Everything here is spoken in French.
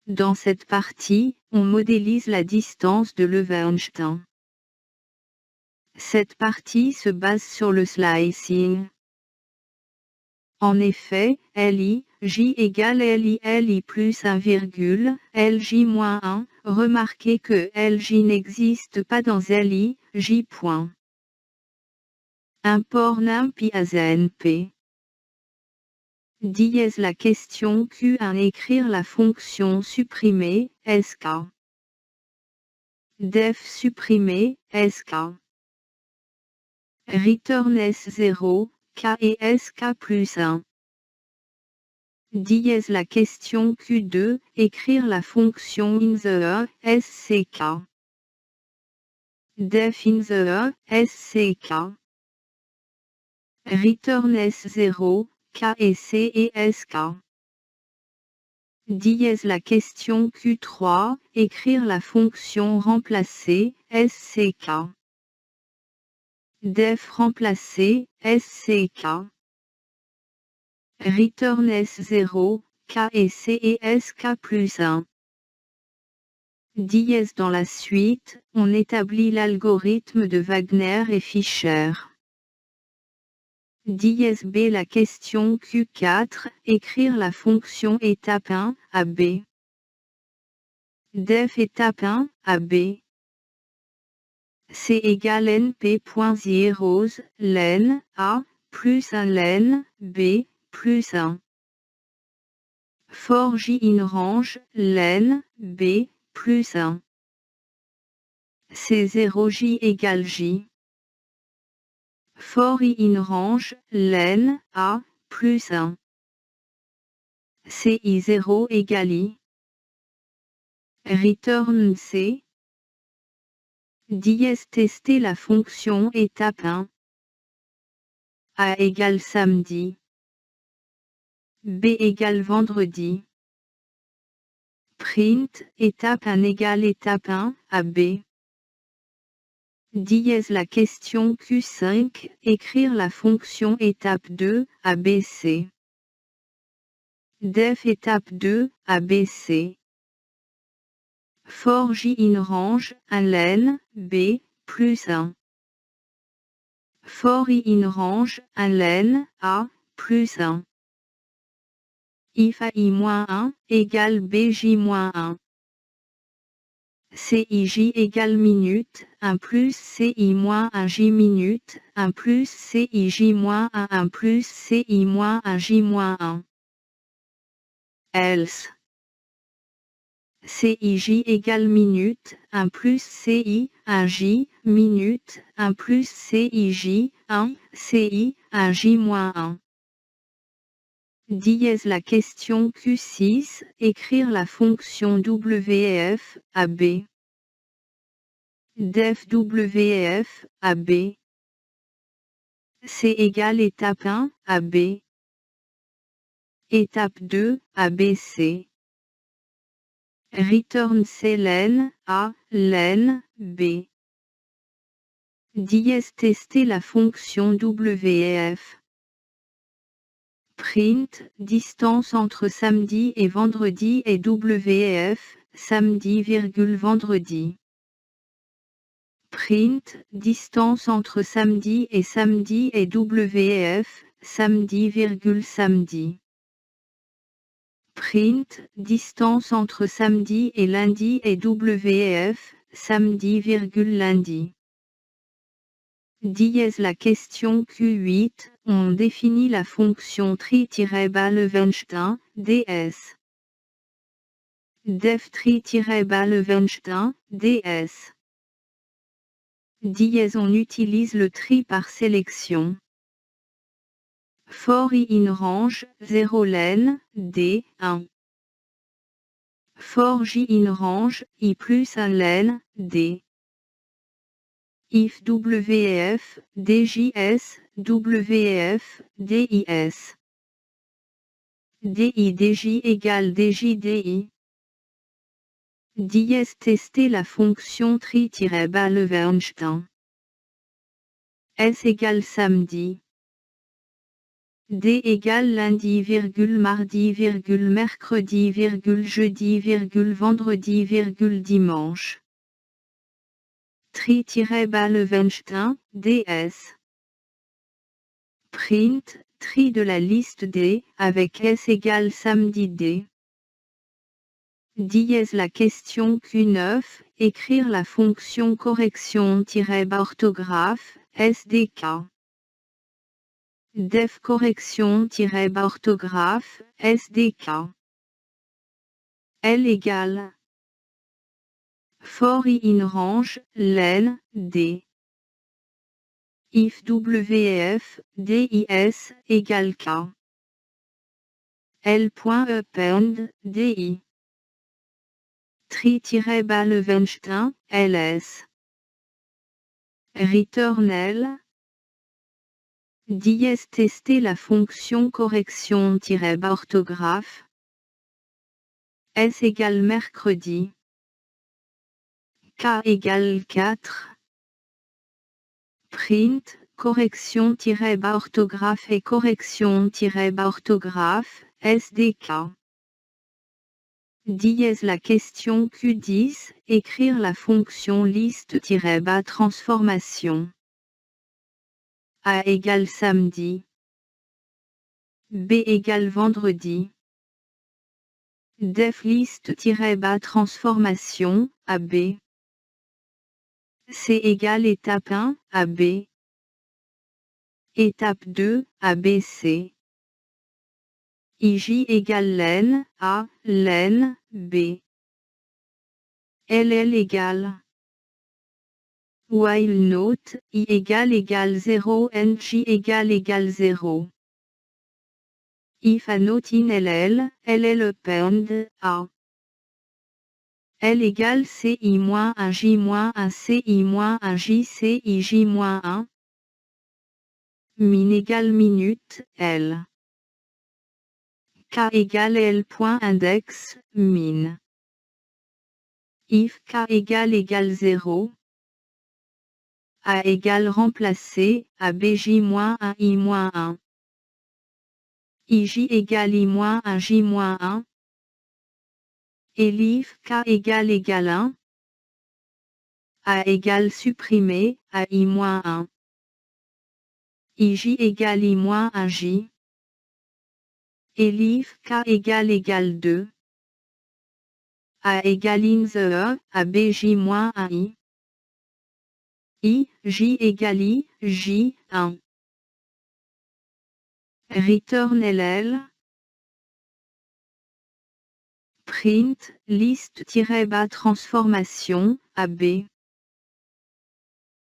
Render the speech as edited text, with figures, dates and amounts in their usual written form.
Dans cette partie, on modélise la distance de Levenshtein. Cette partie se base sur le slicing. En effet, LI, J égale LI plus 1, LJ moins 1, remarquez que LJ n'existe pas dans LI, J point. Import NumPy as NP. Dièse la question Q1 écrire la fonction supprimée, SK. Def supprimer, SK. Return S0, K et SK plus 1. Dièse la question Q2, écrire la fonction in the SCK. Def in the SCK. Return S0, K et C et SK. Dièse la question Q3, écrire la fonction remplacer, SCK. Def remplacer, SCK. Return S0, K et C et SK plus 1. Dièse dans la suite, on établit l'algorithme de Wagner et Fischer. Dièse B la question Q4, écrire la fonction étape 1, AB. Def étape 1, AB. C égale np.zeros, len, A, plus 1 len, B, plus 1. For J in range, len, B, plus 1. C0 J égale J. For I in range, len, A, plus 1. CI0 égale I. Return C. Dièse tester la fonction étape 1. A égale samedi. B égale vendredi. Print, étape 1 égale étape 1, AB. Dièse la question Q5, écrire la fonction étape 2, ABC. Def étape 2, ABC. For J in range, 1 len, B, plus 1. For I in range, 1 len, A, plus 1. If AI-1 égale BJ-1. CIJ égale minute, 1 plus CI-1 J minute, 1 plus CIJ-1 1 plus CI-1 J-1. Else. CIJ égale minute, 1 plus CI, 1 J, minute, 1 plus CIJ, 1, CI, 1 J-1. Dièse la question Q6, écrire la fonction WF, AB. Def WF, AB. C égale étape 1, AB. Étape 2, ABC. Return C len, A, len, B. Dièse tester la fonction WF. Print, distance entre samedi et vendredi et WF, samedi, vendredi. Print, distance entre samedi et WF, samedi, samedi. Print, distance entre samedi et lundi et WF, samedi, lundi. Dièse la question Q8, on définit la fonction tri-Levenshtein, ds. Def tri-Levenshtein, ds. Dièse on utilise le tri par sélection. For I in range, 0 len, D, 1. For J in range, I plus 1 len, D. If WF, DJS, WF, DIS. DI DJ égale DJ DI. Dièse tester la fonction tri-Levenshtein. S égale samedi. D égale lundi, mardi, mercredi, jeudi, vendredi, dimanche. Tri-Ballenstein, DS. Print, tri de la liste D, avec S égale samedi D. Dièse la question Q9, écrire la fonction correction-orthographe, SDK. Def correction-orthographe, SDK. L égale for I in range, len, D. If WF, DIS, égale K. L.append, DI. Tri-Ballenstein, LS. Return L. Dièse tester la fonction correction-orthographe. S égale mercredi. K égale 4. Print, correction-orthographe et correction-orthographe, SDK. Dièse la question Q10, écrire la fonction liste-bas transformation. A égale samedi. B égale vendredi. Def liste-bas transformation, AB. C égale étape 1, AB. Étape 2, ABC. IJ égale len, A, len, B. LL égale while note, I égale 0, NJ égale 0. If a note in LL, LL append, A. L égale CI-1 J-1 CI-1 J CI-J-1. Min égale minute, L. K égale L.index, min. If K égale 0. A égale remplacer, ABJ-1 I-1. IJ égale I-1 J-1. Elif K égale 1. A égale supprimer, AI-1. IJ égale I-1 J. Elif K égale 2. A égale in the E, ABJ-1 I. I, J égale I, J, 1. Return LL. Print, liste-bas transformation, AB.